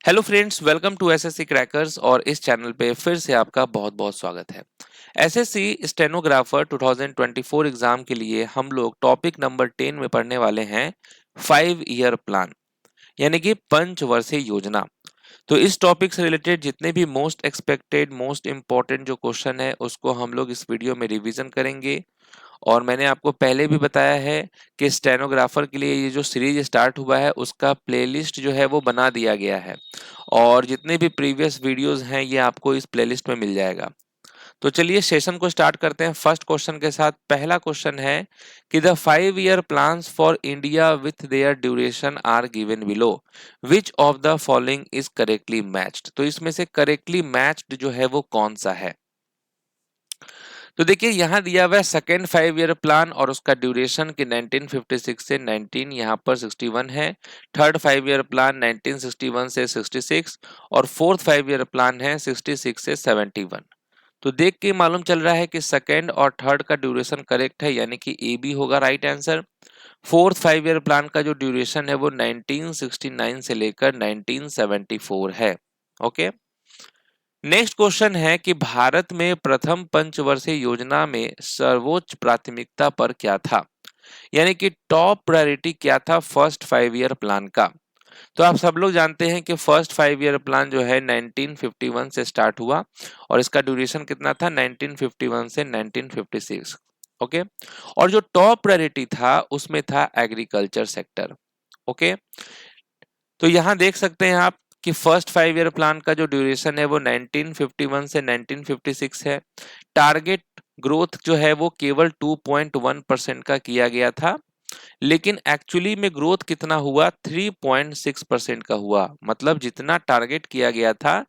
Hello friends, welcome to SSC crackers. और इस channel पे फिर से आपका बहुत बहुत स्वागत है। एसएससी स्टेनोग्राफर 2024 एग्जाम के लिए हम लोग टॉपिक नंबर 10 में पढ़ने वाले हैं 5 ईयर प्लान, यानी कि पंचवर्षीय योजना। तो इस टॉपिक से रिलेटेड जितने भी मोस्ट एक्सपेक्टेड मोस्ट इंपॉर्टेंट जो क्वेश्चन है उसको हम लोग इस वीडियो में रिवीजन करेंगे। और मैंने आपको पहले भी बताया है कि स्टेनोग्राफर के लिए ये जो सीरीज स्टार्ट हुआ है उसका प्लेलिस्ट जो है वो बना दिया गया है, और जितने भी प्रीवियस वीडियोस हैं ये आपको इस प्लेलिस्ट में मिल जाएगा। तो चलिए सेशन को स्टार्ट करते हैं फर्स्ट क्वेश्चन के साथ। पहला क्वेश्चन है कि the 5 year plans for India with their duration are given below, which of the following is correctly matched. तो इसमें से करेक्टली मैच्ड जो है वो कौन सा है। तो देखिए यहाँ दिया हुआ है सेकेंड 5 ईयर प्लान और उसका ड्यूरेशन कि 1956 से 19 यहाँ पर 61 है। थर्ड 5 ईयर प्लान 1961 से 66 और फोर्थ 5 ईयर प्लान है 66 से 71। तो देख के मालूम चल रहा है कि सेकेंड और थर्ड का ड्यूरेशन करेक्ट है, यानी कि ए बी होगा right answer. Fourth 5 year plan का जो ड्यूरेशन है वो 1969 से लेकर 1974 है। ओके। नेक्स्ट क्वेश्चन है कि भारत में प्रथम पंचवर्षीय योजना में सर्वोच्च प्राथमिकता पर क्या था, यानी कि टॉप प्रायोरिटी क्या था फर्स्ट 5 ईयर प्लान का। तो आप सब लोग जानते हैं कि फर्स्ट 5 ईयर प्लान जो है 1951 से स्टार्ट हुआ और इसका ड्यूरेशन कितना था 1951 से 1956। ओके। और जो टॉप प्रायोरिटी था उसमें था एग्रीकल्चर सेक्टर। ओके। तो यहाँ देख सकते हैं आप कि फर्स्ट 5 ईयर प्लान का जो ड्यूरेशन है वो 1951 से 1956 है। टारगेट ग्रोथ जो है वो केवल 2.1% का किया गया था, लेकिन एक्चुअली में ग्रोथ कितना हुआ 3.6% का हुआ। मतलब जितना टारगेट किया गया था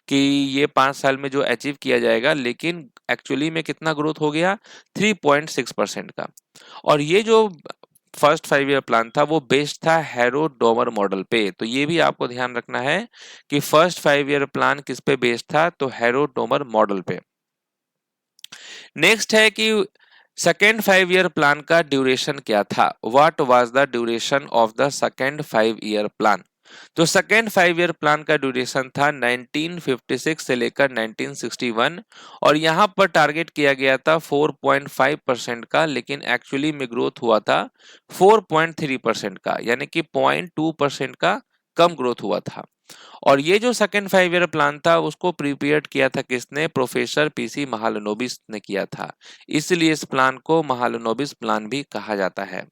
कि ये 5 साल में जो अचीव किया जाएगा, लेकिन एक्चुअली में कितना ग्रोथ हो गया 3.6% का। और ये जो फर्स्ट 5 ईयर प्लान था वो बेस्ड था हैरो डोमर मॉडल पे। तो ये भी आपको ध्यान रखना है कि फर्स्ट 5 ईयर प्लान किस पे बेस्ड था, तो हैरो डोमर मॉडल पे। नेक्स्ट है कि सेकेंड 5 ईयर प्लान का ड्यूरेशन क्या था। What was the duration of the second 5 year plan. तो सेकेंड 5 ईयर प्लान का ड्यूरेशन था 1956 से लेकर 1961 और यहाँ पर टारगेट किया गया था 4.5% का, लेकिन एक्चुअली में ग्रोथ हुआ था 4.3% का, यानी कि 0.2% का कम ग्रोथ हुआ था। और ये जो सेकेंड 5 ईयर प्लान था उसको प्रिपेयर किया था किसने, प्रोफेसर पीसी महालनोबिस ने किया था। इसलिए इस प्लान को महालनोबिस प्लान भी कहा जाता है।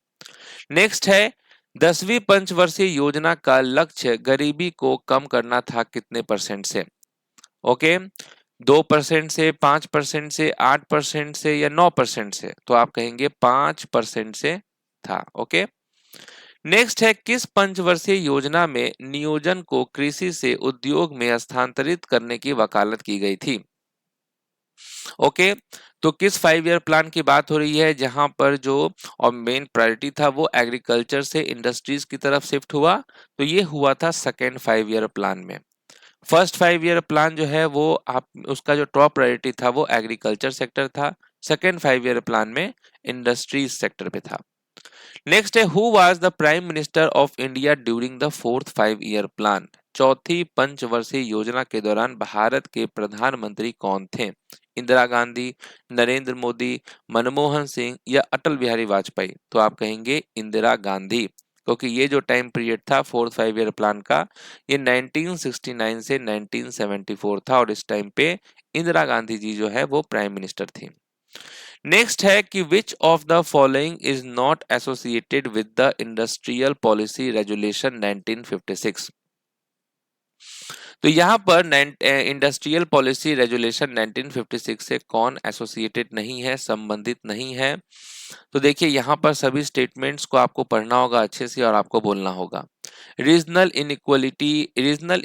नेक्स्ट है 10वीं पंचवर्षीय योजना का लक्ष्य गरीबी को कम करना था कितने परसेंट से। ओके। 2% से, 5% से, 8% से या 9% से। तो आप कहेंगे 5% से था। ओके। नेक्स्ट है किस पंचवर्षीय योजना में नियोजन को कृषि से उद्योग में स्थानांतरित करने की वकालत की गई थी। ओके। तो किस 5 ईयर प्लान की बात हो रही है जहां पर जो और मेन प्रायोरिटी था वो एग्रीकल्चर से इंडस्ट्रीज की तरफ शिफ्ट हुआ। तो ये हुआ था सेकेंड 5 ईयर प्लान में। फर्स्ट 5 ईयर प्लान जो है वो आप उसका जो टॉप प्रायोरिटी था वो एग्रीकल्चर सेक्टर था। सेकेंड 5 ईयर प्लान में इंडस्ट्रीज सेक्टर पे था। नेक्स्ट है who was the prime minister of India during the fourth 5 year plan. चौथी पंचवर्षीय योजना के दौरान भारत के प्रधानमंत्री कौन थे। इंदिरा गांधी, नरेंद्र मोदी, मनमोहन सिंह या अटल बिहारी वाजपेयी। तो आप कहेंगे इंदिरा गांधी, क्योंकि ये जो टाइम पीरियड था फोर्थ 5 ईयर प्लान का ये 1969 से 1974 था और इस टाइम पे इंदिरा गांधी जी जो है वो प्राइम मिनिस्टर थी। नेक्स्ट है कि which of the following is not associated with the industrial policy resolution 1956। तो यहाँ पर इंडस्ट्रियल पॉलिसी रेजुलेशन 1956 से कौन एसोसिएटेड नहीं है, संबंधित नहीं है। तो देखिए यहाँ पर सभी स्टेटमेंट्स को आपको पढ़ना होगा अच्छे से और आपको बोलना होगा। Regional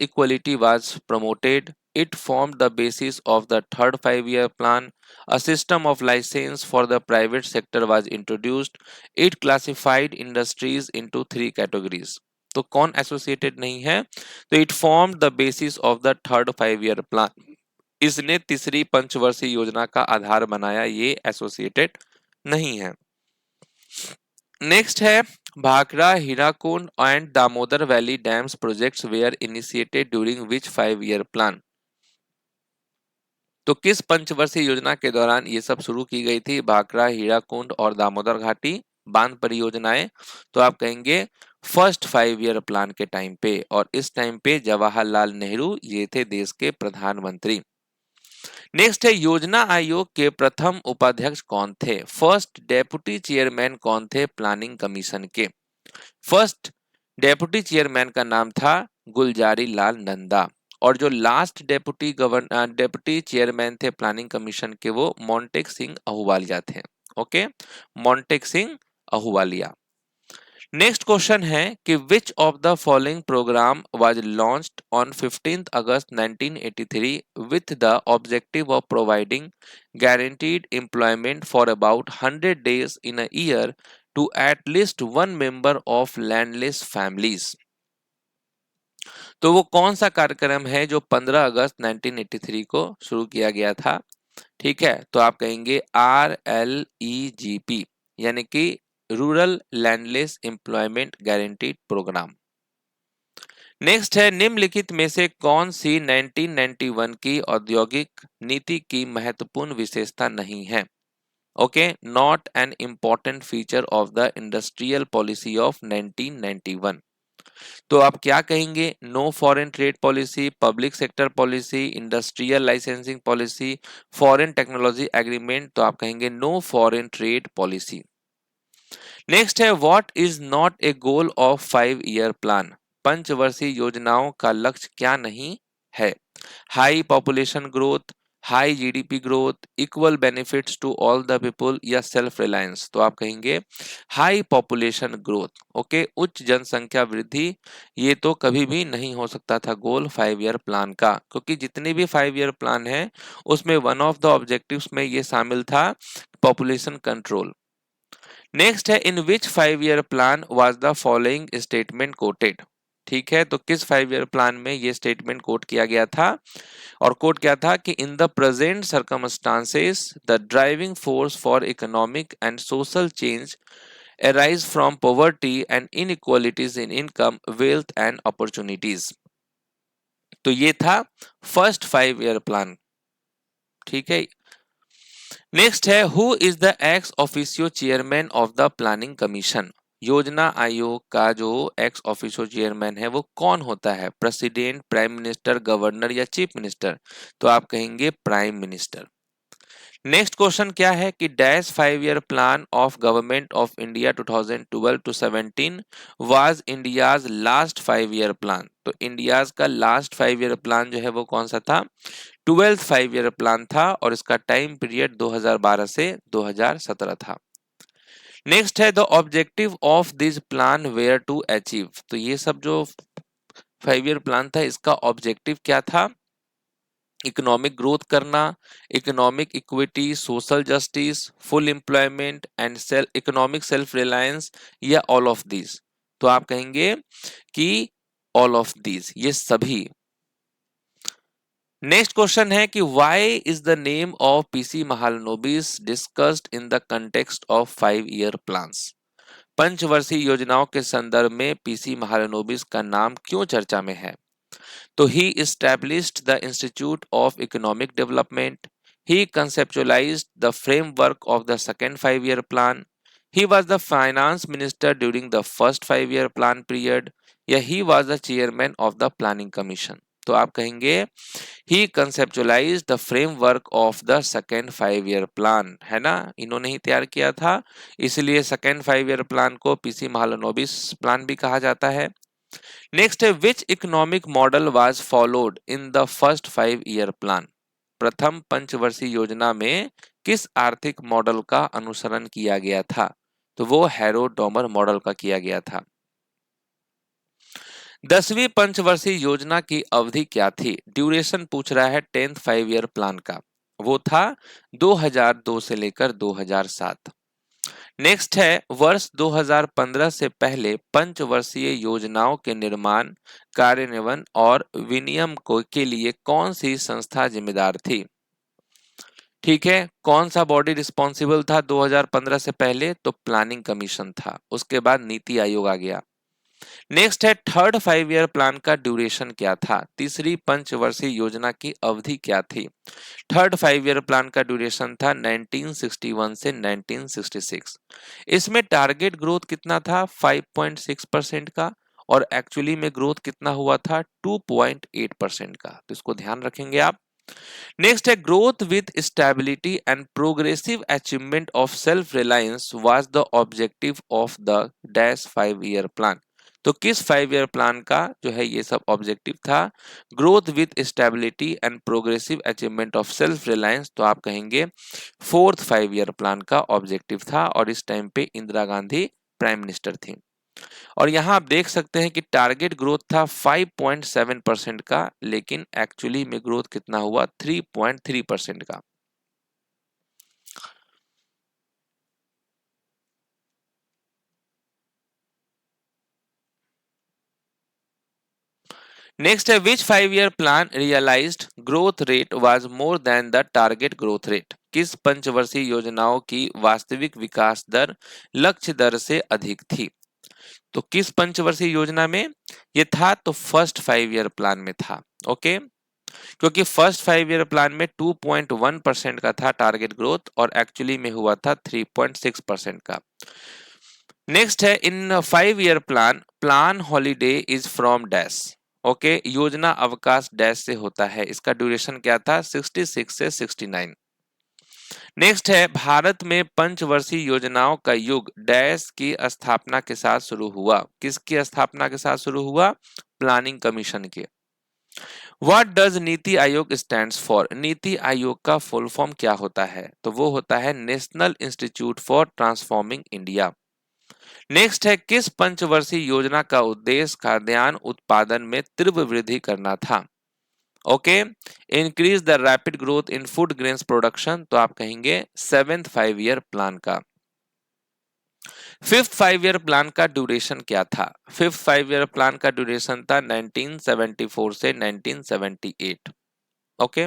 equality was promoted, it formed the basis of the third 5 year plan, a system of license for the private sector was introduced, it classified industries into 3 categories। तो कौन एसोसिएटेड नहीं है, तो it form the basis of the third 5 year plan, इसने तीसरी पंचवर्षीय योजना का आधार बनाया, ये एसोसिएटेड नहीं है। नेक्स्ट है Bhakra, Hirakud and Damodar Valley Dams projects were initiated during which 5-year plan? तो किस पंचवर्षीय योजना के दौरान ये सब शुरू की गई थी? भाखड़ा, हीराकुंड और दामोदर घाटी बांध परियोजनाएं। तो आप कहेंगे फर्स्ट 5-year प्लान के टाइम पे, और इस टाइम पे जवाहरलाल नेहरू ये थे देश के प्रधानमंत्री। नेक्स्ट है योजना आयोग के प्रथम उपाध्यक्ष कौन थे? फर्स्ट डेप्यूटी चेयरमैन कौन थे प्लानिंग कमीशन के? फर्स्ट डेप्यूटी चेयरमैन का नाम था गुलजारी लाल नंदा, और जो लास्ट डेप्यूटी चेयरमैन थे प्लानिंग कमीशन के, वो मोंटेक सिंह अहूवालिया थे। Okay, Montek Singh Ahluwalia. Next question है कि which of the following program was launched on 15th August 1983 with the objective of providing guaranteed employment for about 100 days in a year to at least one member of landless families? तो वो कौन सा कार्यक्रम है जो 15 अगस्त 1983 को शुरू किया गया था? ठीक है, तो आप कहेंगे RLEGP, यानी कि rural landless employment guaranteed programme. Next है निम्नलिखित में से कौन सी 1991 की औद्योगिक नीति की महत्वपूर्ण विशेषता नहीं है? Okay, not an important feature of the industrial policy of 1991। तो आप क्या कहेंगे? No foreign trade policy, public sector policy, industrial licensing policy, foreign technology agreement. तो आप कहेंगे no foreign trade policy. Next है what is not a goal of 5-year plan? पंचवर्षीय योजनाओं का लक्ष्य क्या नहीं है? High population growth, high GDP growth, equal benefits to all the people, या सेल्फ रिलायंस। तो आप कहेंगे हाई पॉपुलेशन ग्रोथ। ओके, उच्च जनसंख्या वृद्धि। ये तो कभी भी नहीं हो सकता था गोल 5-year प्लान का, क्योंकि जितने भी 5-year प्लान है उसमें वन ऑफ द ऑब्जेक्टिव्स में ये शामिल था पॉपुलेशन कंट्रोल। नेक्स्ट है इन विच 5-year plan was the following statement coated? ठीक है, तो किस 5-year प्लान में ये स्टेटमेंट कोट किया गया था? और कोट क्या था कि in the present circumstances the driving force for economic and social change arise from poverty and inequalities in income, wealth and opportunities। तो ये था फर्स्ट 5-year प्लान। ठीक है, नेक्स्ट है who is the ex officio chairman of the planning commission? योजना आयोग का जो एक्स ऑफिशियो चेयरमैन है वो कौन होता है? प्रेसिडेंट, प्राइम मिनिस्टर, गवर्नर या चीफ मिनिस्टर? तो आप कहेंगे प्राइम मिनिस्टर। नेक्स्ट क्वेश्चन क्या है कि dash 5-year plan of government of India 2012 to 17 was India's last 5-year plan. तो इंडियाज का लास्ट 5-year प्लान जो है वो कौन सा था? 12th 5-year प्लान था, और इसका टाइम पीरियड 2012 से 2017 था। नेक्स्ट है the objective of this plan were to achieve. तो ये सब जो 5-year प्लान था इसका ऑब्जेक्टिव क्या था? इकोनॉमिक ग्रोथ करना, economic equity, social justice, full employment and economic self reliance, या ऑल ऑफ दीज? तो आप कहेंगे कि ऑल ऑफ दीज, ये सभी। नेक्स्ट क्वेश्चन है कि why is the name of PC Mahalanobis discussed in the context of 5-year plans? पंचवर्षीय योजनाओं के संदर्भ में पीसी महालनोबिस का नाम क्यों चर्चा में है? तो he established the Institute of Economic Development. He conceptualized the framework of the second 5-year plan. He was the finance minister during the first 5-year plan period. या he was the chairman of the planning commission? तो आप कहेंगे he conceptualized the framework of the second 5-year plan, है ना, इन्होंने ही तैयार किया था, इसलिए सेकेंड 5-year प्लान को पीसी महालनोबिस प्लान भी कहा जाता है। नेक्स्ट है which economic model was followed in the first 5-year plan? प्रथम पंचवर्षीय योजना में किस आर्थिक मॉडल का अनुसरण किया गया था? तो वो हैरो डॉमर मॉडल का किया गया था। 10वीं पंचवर्षीय योजना की अवधि क्या थी? ड्यूरेशन पूछ रहा है 10th 5-year प्लान का, वो था 2002 से लेकर 2007। नेक्स्ट है वर्ष 2015 से पहले पंचवर्षीय योजनाओं के निर्माण, कार्यान्वयन और विनियम को के लिए कौन सी संस्था जिम्मेदार थी? ठीक है, कौन सा बॉडी रिस्पॉन्सिबल था 2015 से पहले? तो प्लानिंग कमीशन था। उसके बाद नीति आयोग आ गया। नेक्स्ट है थर्ड 5 ईयर प्लान का ड्यूरेशन क्या था? तीसरी पंचवर्षीय योजना की अवधि क्या थी? थर्ड 5 ईयर प्लान का ड्यूरेशन था 1961 से 1966। इसमें टारगेट ग्रोथ कितना था? 5.6% का, और एक्चुअली में ग्रोथ कितना हुआ था? 2.8% का। तो इसको ध्यान रखेंगे आप। नेक्स्ट है growth with stability and progressive achievement of self reliance was the objective of the dash 5 year plan. तो किस 5 ईयर प्लान का जो है ये सब ऑब्जेक्टिव था? Growth with stability and progressive achievement of self Reliance. तो आप कहेंगे फोर्थ 5 ईयर प्लान का ऑब्जेक्टिव था, और इस टाइम पे इंदिरा गांधी प्राइम मिनिस्टर थी। और यहाँ आप देख सकते हैं कि टारगेट ग्रोथ था 5.7% का, लेकिन एक्चुअली में ग्रोथ कितना हुआ? 3.3% का। नेक्स्ट है which 5 year plan realised growth rate was more than the target growth rate? किस पंचवर्षीय योजनाओं की वास्तविक विकास दर लक्ष्य दर से अधिक थी? तो किस पंचवर्षीय योजना में ये था? तो फर्स्ट 5 ईयर प्लान में था। ओके, क्योंकि फर्स्ट 5 ईयर प्लान में 2.1% का था टारगेट ग्रोथ, और एक्चुअली में हुआ था 3.6% का। नेक्स्ट है इन 5 year plan plan holiday is from dash. Okay, योजना अवकाश डैश से होता है। इसका ड्यूरेशन क्या था? 66 से 69। नेक्स्ट है भारत में पंचवर्षीय योजनाओं का युग डैश की स्थापना के साथ शुरू हुआ। किसकी स्थापना के साथ शुरू हुआ? प्लानिंग कमीशन के। What does NITI Aayog stands for? NITI Aayog का फुल फॉर्म क्या होता है? तो वो होता है national institute for transforming India. Next है किस पंचवर्षीय योजना का उद्देश्य खाद्यान्न उत्पादन में तीव्र वृद्धि करना था? Okay, increase the rapid growth in food grains production. तो आप कहेंगे सेवेंथ 5 ईयर प्लान का। फिफ्थ 5 ईयर प्लान का ड्यूरेशन क्या था? फिफ्थ 5 ईयर प्लान का ड्यूरेशन था 1974 से 1978। ओके,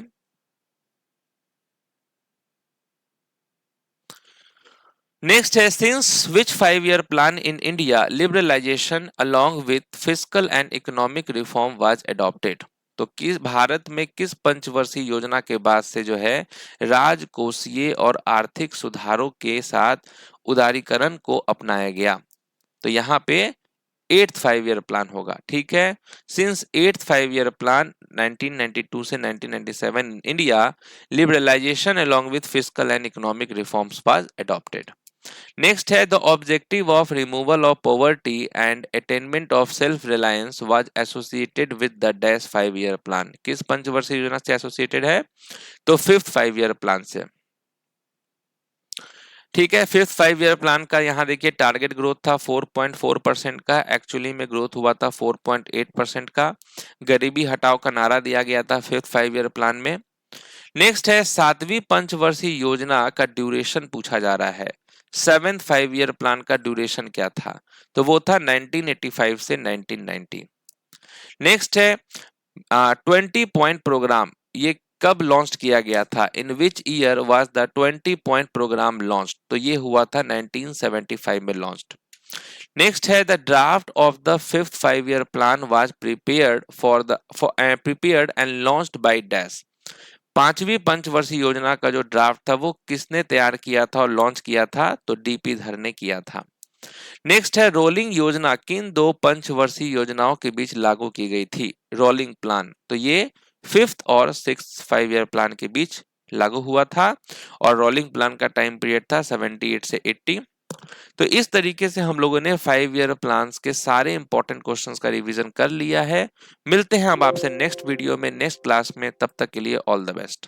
नेक्स्ट है since which 5 year plan in India liberalisation along with fiscal and economic reform was adopted? तो किस भारत में किस पंचवर्षीय योजना के बाद से जो है राजकोषीय और आर्थिक सुधारों के साथ उदारीकरण को अपनाया गया? तो यहाँ पे एट्थ 5 ईयर प्लान होगा। ठीक है, सिंस एट्थ 5 ईयर प्लान 1992 से 1997 in India liberalisation along with fiscal and economic reforms was adopted. Next है the objective of removal of poverty and attainment of self reliance was associated with the dash 5 year plan. किस पंचवर्षीय योजना से associated है? तो fifth 5 year plan से। ठीक है, फिफ्थ 5 ईयर प्लान का यहाँ देखिए टारगेट ग्रोथ था 4.4% का, एक्चुअली में ग्रोथ हुआ था 4.8% का। गरीबी हटाओ का नारा दिया गया था फिफ्थ 5 ईयर प्लान में। नेक्स्ट है सातवीं पंचवर्षीय योजना का ड्यूरेशन पूछा जा रहा है। सेवेंथ 5 ईयर प्लान का ड्यूरेशन क्या था? तो वो था 1985 से 1990। नेक्स्ट है 20 पॉइंट प्रोग्राम, ये कब लॉन्च किया गया था? In which year was the 20 point program launch? तो ये हुआ था 1975 में लॉन्च। नेक्स्ट है the draft of the fifth 5 year plan was prepared prepared and launched by dash. पांचवी पंचवर्षीय योजना का जो ड्राफ्ट था वो किसने तैयार किया था और लॉन्च किया था? तो डीपी धर ने किया था। नेक्स्ट है रोलिंग योजना किन दो पंचवर्षीय योजनाओं के बीच लागू की गई थी? रोलिंग प्लान, तो ये फिफ्थ और सिक्स 5 ईयर प्लान के बीच लागू हुआ था, और रोलिंग प्लान का टाइम पीरियड था 78 से 80। तो इस तरीके से हम लोगों ने 5 ईयर प्लान्स के सारे इंपॉर्टेंट क्वेश्चंस का रिवीजन कर लिया है। मिलते हैं हम आपसे नेक्स्ट वीडियो में, नेक्स्ट क्लास में। तब तक के लिए ऑल द बेस्ट।